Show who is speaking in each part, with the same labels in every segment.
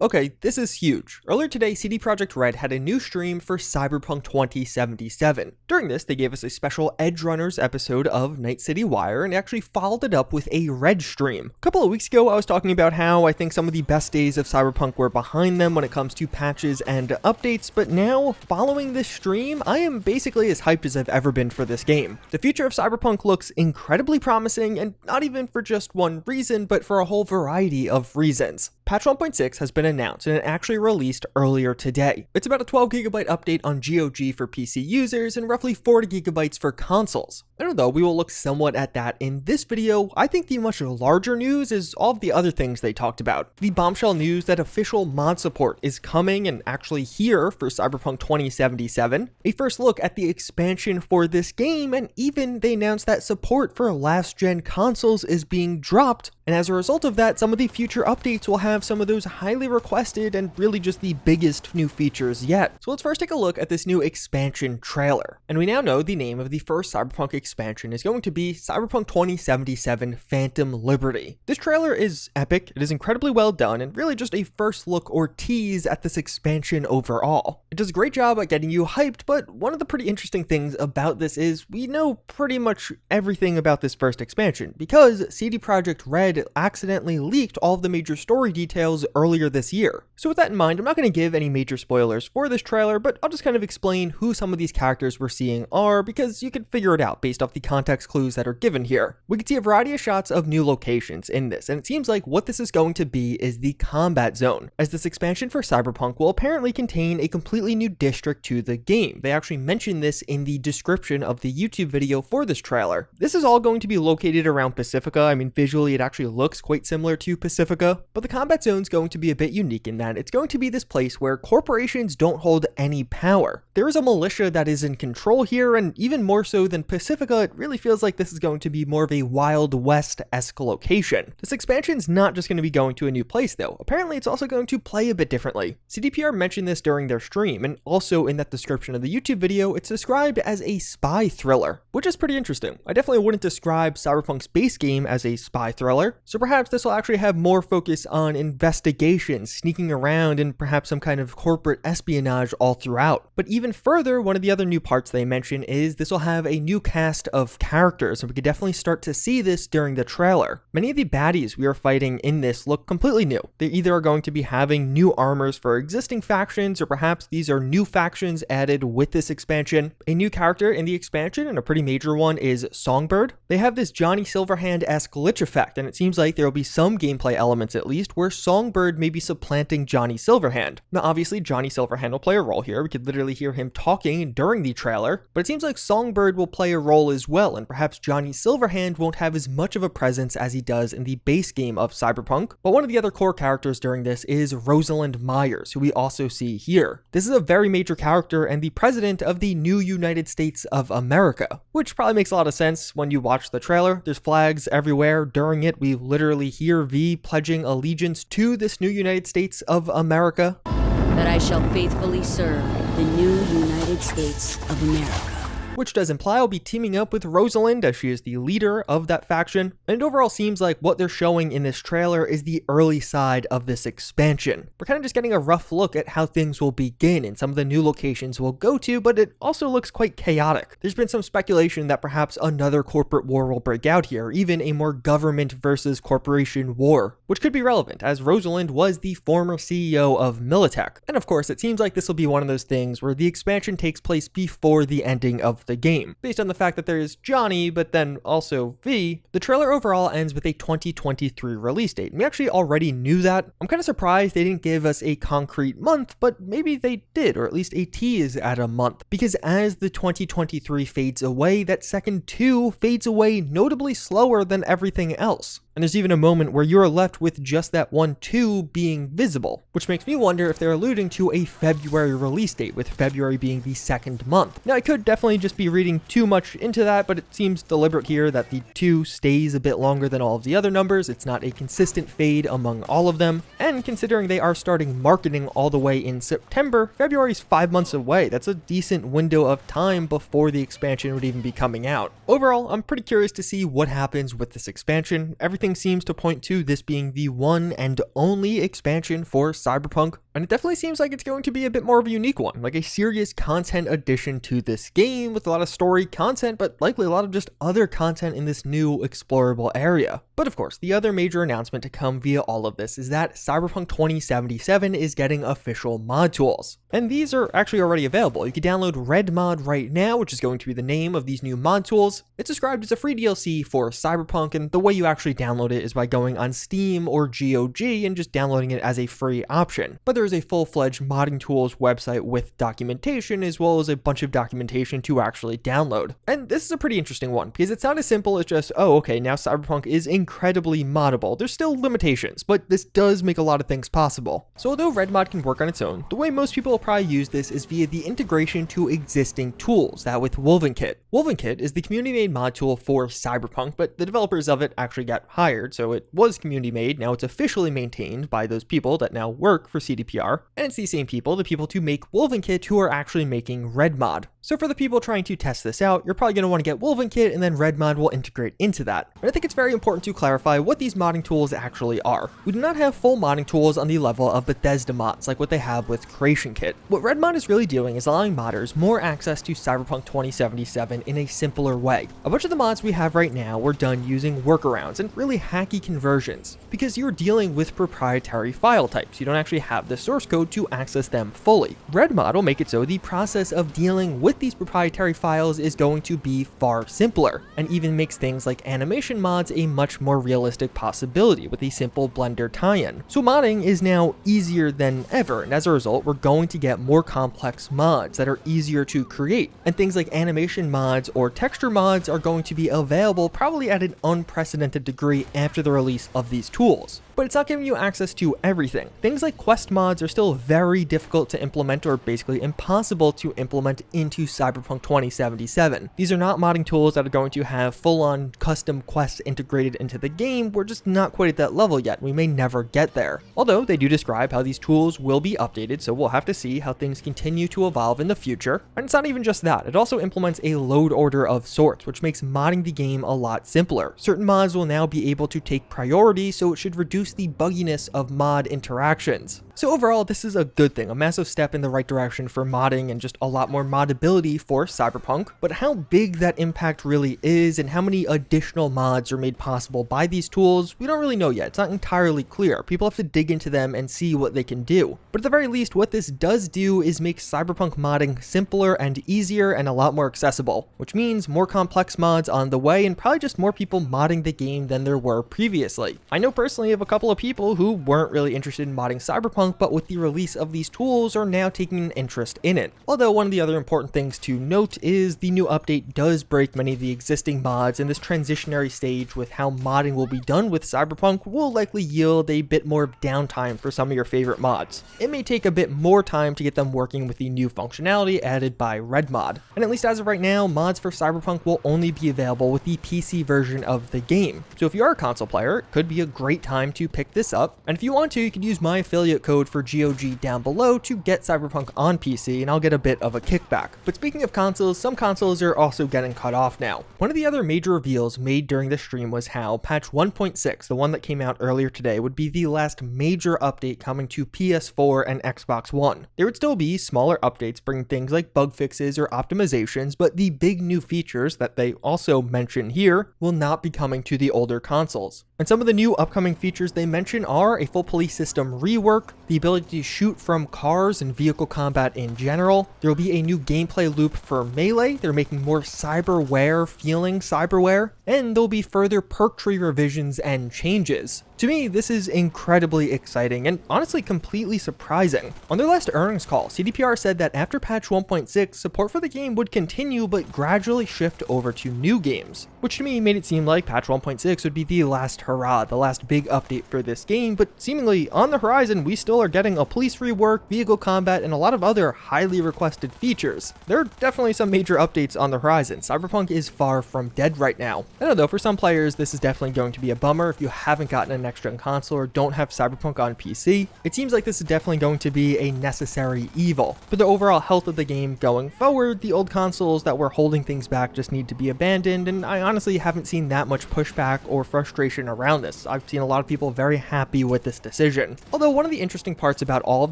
Speaker 1: Okay, this is huge. Earlier today, CD Projekt Red had a new stream for Cyberpunk 2077. During this, they gave us a special Edge Runners episode of Night City Wire and actually followed it up with a Red stream. A couple of weeks ago, I was talking about how I think some of the best days of Cyberpunk were behind them when it comes to patches and updates, but now, following this stream, I am basically as hyped as I've ever been for this game. The future of Cyberpunk looks incredibly promising, and not even for just one reason, but for a whole variety of reasons. Patch 1.6 has been announced and it actually released earlier today. It's about a 12GB update on GOG for PC users and roughly 40GB for consoles. And although we will look somewhat at that in this video, I think the much larger news is all of the other things they talked about. The bombshell news that official mod support is coming and actually here for Cyberpunk 2077, a first look at the expansion for this game, and even they announced that support for last-gen consoles is being dropped. And as a result of that, some of the future updates will have some of those highly requested and really just the biggest new features yet. So let's first take a look at this new expansion trailer. And we now know the name of the first Cyberpunk expansion is going to be Cyberpunk 2077 Phantom Liberty. This trailer is epic, it is incredibly well done, and really just a first look or tease at this expansion overall. It does a great job at getting you hyped, but one of the pretty interesting things about this is we know pretty much everything about this first expansion, because CD Projekt Red accidentally leaked all of the major story details earlier this year. So with that in mind, I'm not going to give any major spoilers for this trailer, but I'll just kind of explain who some of these characters we're seeing are, because you can figure it out based off the context clues that are given here. We can see a variety of shots of new locations in this, and it seems like what this is going to be is the combat zone, as this expansion for Cyberpunk will apparently contain a completely new district to the game. They actually mentioned this in the description of the YouTube video for this trailer. This is all going to be located around Pacifica. I mean, visually it actually looks quite similar to Pacifica, but the combat zone is going to be a bit unique in that it's going to be this place where corporations don't hold any power. There is a militia that is in control here, and even more so than Pacifica, it really feels like this is going to be more of a Wild West-esque location. This expansion is not just going to be going to a new place though. Apparently it's also going to play a bit differently. CDPR mentioned this during their stream, and also in that description of the YouTube video, it's described as a spy thriller, which is pretty interesting. I definitely wouldn't describe Cyberpunk's base game as a spy thriller, so perhaps this will actually have more focus on investigation, sneaking around, and perhaps some kind of corporate espionage all throughout. But even further, one of the other new parts they mention is this will have a new cast of characters, and we could definitely start to see this during the trailer. Many of the baddies we are fighting in this look completely new. They either are going to be having new armors for existing factions, or perhaps these are new factions added with this expansion. A new character in the expansion, and a pretty major one, is Songbird. They have this Johnny Silverhand-esque glitch effect, and it seems like there will be some gameplay elements at least where Songbird may be supplanting Johnny Silverhand. Now obviously Johnny Silverhand will play a role here, we could literally hear him talking during the trailer, but it seems like Songbird will play a role as well, and perhaps Johnny Silverhand won't have as much of a presence as he does in the base game of Cyberpunk. But one of the other core characters during this is Rosalind Myers, who we also see here. This is a very major character and the president of the new United States of America, which probably makes a lot of sense when you watch the trailer. There's flags everywhere. During it, we literally hear V pledging allegiance to this new United States of America.
Speaker 2: That I shall faithfully serve the new United States of America.
Speaker 1: Which does imply I'll be teaming up with Rosalind, as she is the leader of that faction, and it overall seems like what they're showing in this trailer is the early side of this expansion. We're kind of just getting a rough look at how things will begin and some of the new locations we'll go to, but it also looks quite chaotic. There's been some speculation that perhaps another corporate war will break out here, even a more government versus corporation war, which could be relevant, as Rosalind was the former CEO of Militech. And of course, it seems like this will be one of those things where the expansion takes place before the ending of the game, based on the fact that there is Johnny, but then also V. The trailer overall ends with a 2023 release date, and we actually already knew that. I'm kind of surprised they didn't give us a concrete month, but maybe they did, or at least a tease at a month, because as the 2023 fades away, that second 2 fades away notably slower than everything else. And there's even a moment where you're left with just that 1-2 being visible, which makes me wonder if they're alluding to a February release date, with February being the second month. Now, I could definitely just be reading too much into that, but it seems deliberate here that the 2 stays a bit longer than all of the other numbers. It's not a consistent fade among all of them, and considering they are starting marketing all the way in September, February's 5 months away. That's a decent window of time before the expansion would even be coming out. Overall, I'm pretty curious to see what happens with this expansion. Everything everything seems to point to this being the one and only expansion for Cyberpunk, and it definitely seems like it's going to be a bit more of a unique one, like a serious content addition to this game with a lot of story content, but likely a lot of just other content in this new explorable area. But of course, the other major announcement to come via all of this is that Cyberpunk 2077 is getting official mod tools. And these are actually already available. You can download Red Mod right now, which is going to be the name of these new mod tools. It's described as a free DLC for Cyberpunk, and the way you actually download it is by going on Steam or GOG and just downloading it as a free option. But there is a full-fledged modding tools website with documentation, as well as a bunch of documentation to actually download. And this is a pretty interesting one, because it's not as simple as just, oh, okay, now Cyberpunk is incredibly moddable. There's still limitations, but this does make a lot of things possible. So although Red Mod can work on its own, the way most people will probably use this is via the integration to existing tools, that with WovenKit. WovenKit is the community-made mod tool for Cyberpunk, but the developers of it actually got hired, so it was community-made. Now it's officially maintained by those people that now work for CDPR, and it's the same people, the people to make WovenKit, who are actually making Red Mod. So for the people trying to test this out, you're probably going to want to get WovenKit, and then Red Mod will integrate into that. But I think it's very important to clarify what these modding tools actually are. We do not have full modding tools on the level of Bethesda mods, like what they have with Creation Kit. What Red Mod is really doing is allowing modders more access to Cyberpunk 2077 in a simpler way. A bunch of the mods we have right now were done using workarounds and really hacky conversions, because you're dealing with proprietary file types. You don't actually have the source code to access them fully. Red Mod will make it so the process of dealing with these proprietary files is going to be far simpler, and even makes things like animation mods a much more realistic possibility with a simple Blender tie-in. So modding is now easier than ever, and as a result, we're going to get more complex mods that are easier to create, and things like animation mods or texture mods are going to be available probably at an unprecedented degree after the release of these tools. But it's not giving you access to everything. Things like quest mods are still very difficult to implement, or basically impossible to implement into Cyberpunk 2077. These are not modding tools that are going to have full-on custom quests integrated into the game. We're just not quite at that level yet. We may never get there. Although they do describe how these tools will be updated, so we'll have to see how things continue to evolve in the future. And it's not even just that. It also implements a load order of sorts, which makes modding the game a lot simpler. Certain mods will now be able to take priority, so it should reduce the bugginess of mod interactions. So overall, this is a good thing, a massive step in the right direction for modding and just a lot more moddability for Cyberpunk. But how big that impact really is and how many additional mods are made possible by these tools, we don't really know yet. It's not entirely clear. People have to dig into them and see what they can do. But at the very least, what this does do is make Cyberpunk modding simpler and easier and a lot more accessible, which means more complex mods on the way and probably just more people modding the game than there were previously. I know personally of a couple of people who weren't really interested in modding Cyberpunk, but with the release of these tools are now taking an interest in it. Although one of the other important things to note is the new update does break many of the existing mods, and this transitionary stage with how modding will be done with Cyberpunk will likely yield a bit more downtime for some of your favorite mods. It may take a bit more time to get them working with the new functionality added by Red Mod. And at least as of right now, mods for Cyberpunk will only be available with the PC version of the game. So if you are a console player, it could be a great time to pick this up. And if you want to, you could use my affiliate code for GOG down below to get Cyberpunk on PC, and I'll get a bit of a kickback. But speaking of consoles, some consoles are also getting cut off now. One of the other major reveals made during the stream was how patch 1.6, the one that came out earlier today, would be the last major update coming to PS4 and Xbox One. There would still be smaller updates bringing things like bug fixes or optimizations, but the big new features that they also mention here will not be coming to the older consoles. And some of the new upcoming features they mention are a full police system rework, the ability to shoot from cars and vehicle combat in general. There will be a new gameplay loop for Melee. They're making more cyberware feeling cyberware, and there'll be further perk tree revisions and changes. To me, this is incredibly exciting and honestly completely surprising. On their last earnings call, CDPR said that after patch 1.6, support for the game would continue but gradually shift over to new games, which to me made it seem like patch 1.6 would be the last hurrah, the last big update for this game, but seemingly on the horizon, we still are getting a police rework, vehicle combat, and a lot of other highly requested features. There are definitely some major updates on the horizon. Cyberpunk is far from dead right now. I don't know, for some players this is definitely going to be a bummer if you haven't gotten a next-gen console or don't have Cyberpunk on PC. It seems like this is definitely going to be a necessary evil. For the overall health of the game going forward, the old consoles that were holding things back just need to be abandoned, and I honestly haven't seen that much pushback or frustration around this. I've seen a lot of people very happy with this decision. Although one of the interesting parts about all of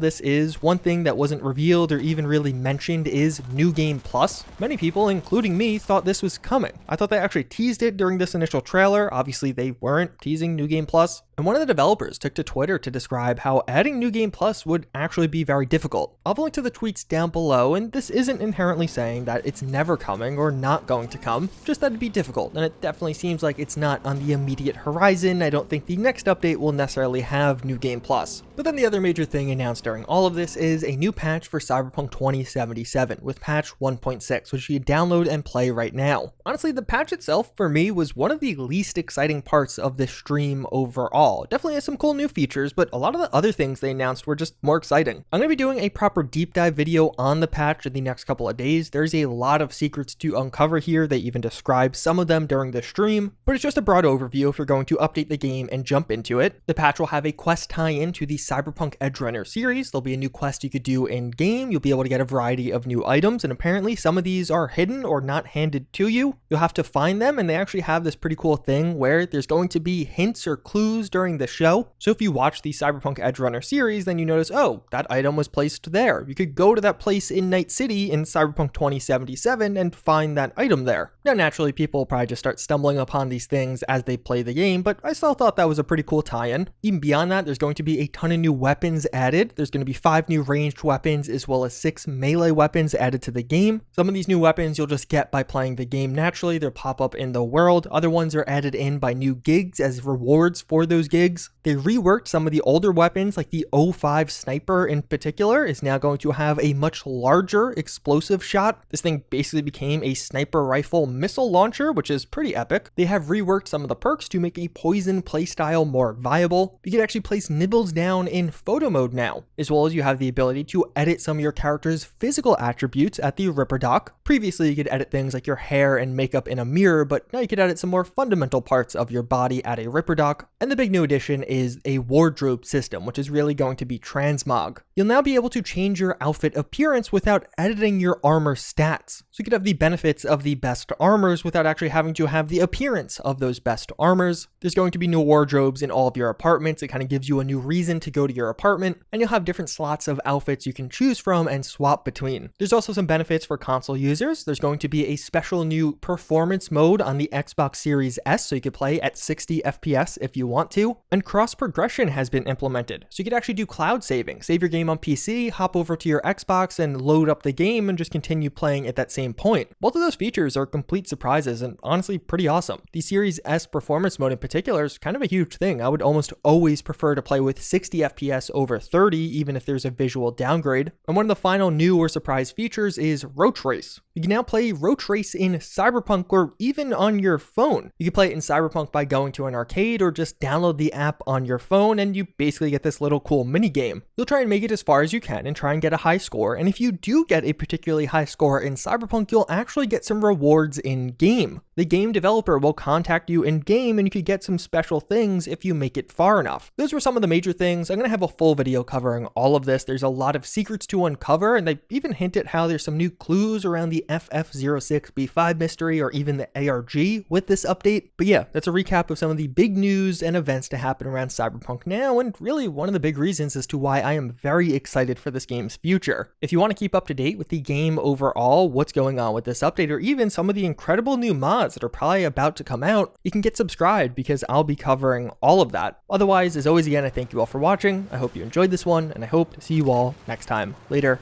Speaker 1: this is one thing that wasn't revealed or even really mentioned is New Game Plus. Many people, including me, thought this was coming. I thought they actually teased it during this initial trailer. Obviously they weren't teasing New Game Plus. And one of the developers took to Twitter to describe how adding New Game Plus would actually be very difficult. I'll link to the tweets down below, and this isn't inherently saying that it's never coming or not going to come, just that it'd be difficult, and it definitely seems like it's not on the immediate horizon. I don't think the next update will necessarily have New Game Plus. But then the other major thing announced during all of this is a new patch for Cyberpunk 2077 with patch 1.6, which you can download and play right now. Honestly, the patch itself for me was one of the least exciting parts of this stream overall. Definitely has some cool new features, but a lot of the other things they announced were just more exciting. I'm going to be doing a proper deep dive video on the patch in the next couple of days. There's a lot of secrets to uncover here. They even describe some of them during the stream, but it's just a broad overview if you're going to update the game and jump into it. The patch will have a quest tie-in to the Cyberpunk Edgerunner series. There'll be a new quest you could do in game. You'll be able to get a variety of new items, and apparently some of these are hidden or not handed to you. You'll have to find them, and they actually have this pretty cool thing where there's going to be hints or clues during the show. So if you watch the Cyberpunk Edgerunner series, then you notice, oh, that item was placed there. You could go to that place in Night City in Cyberpunk 2077 and find that item there. Now, naturally, people will probably just start stumbling upon these things as they play the game, but I still thought that was a pretty cool tie-in. Even beyond that, there's going to be a ton of new weapons added. There's going to be 5 new ranged weapons as well as 6 melee weapons added to the game. Some of these new weapons you'll just get by playing the game naturally. They'll pop up in the world. Other ones are added in by new gigs as rewards for those gigs. They reworked some of the older weapons, like the O5 sniper in particular is now going to have a much larger explosive shot. This thing basically became a sniper rifle missile launcher, which is pretty epic. They have reworked some of the perks to make a poison playstyle more viable. You can actually place nibbles down in photo mode now, as well as you have the ability to edit some of your character's physical attributes at the Ripper Dock. Previously, you could edit things like your hair and makeup in a mirror, but now you could edit some more fundamental parts of your body at a Ripper Dock. And the big new addition is a wardrobe system, which is really going to be transmog. You'll now be able to change your outfit appearance without editing your armor stats. So you could have the benefits of the best armors without actually having to have the appearance of those best armors. There's going to be new wardrobes in all of your apartments. It kind of gives you a new reason to go to your apartment, and you'll have different slots of outfits you can choose from and swap between. There's also some benefits for console users. There's going to be a special new performance mode on the Xbox Series S, so you could play at 60 FPS if you want to, and cross progression has been implemented. So you could actually do cloud saving, save your game on PC, hop over to your Xbox and load up the game and just continue playing at that same point. Both of those features are complete surprises and honestly pretty awesome. The Series S performance mode in particular is kind of a huge thing. I would almost always prefer to play with 60 FPS over 30, even if there's a visual downgrade. And one of the final new or surprise features is Road Race. You can now play Road Race in Cyberpunk or even on your phone. You can play it in Cyberpunk by going to an arcade or just download the app on your phone, and you basically get this little cool mini game. You'll try and make it as far as you can and try and get a high score, and if you do get a particularly high score in Cyberpunk, you'll actually get some rewards in game. The game developer will contact you in game, and you could get some special things if you make it far enough. Those were some of the major things. I'm going to have a full video covering all of this. There's a lot of secrets to uncover, and they even hint at how there's some new clues around the FF06B5 mystery or even the ARG with this update. But yeah, that's a recap of some of the big news and events to happen around Cyberpunk now, and really one of the big reasons as to why I am very excited for this game's future. If you want to keep up to date with the game overall, what's going on with this update, or even some of the incredible new mods that are probably about to come out, you can get subscribed because I'll be covering all of that. Otherwise, as always, again, I thank you all for watching. I hope you enjoyed this one, and I hope to see you all next time. Later.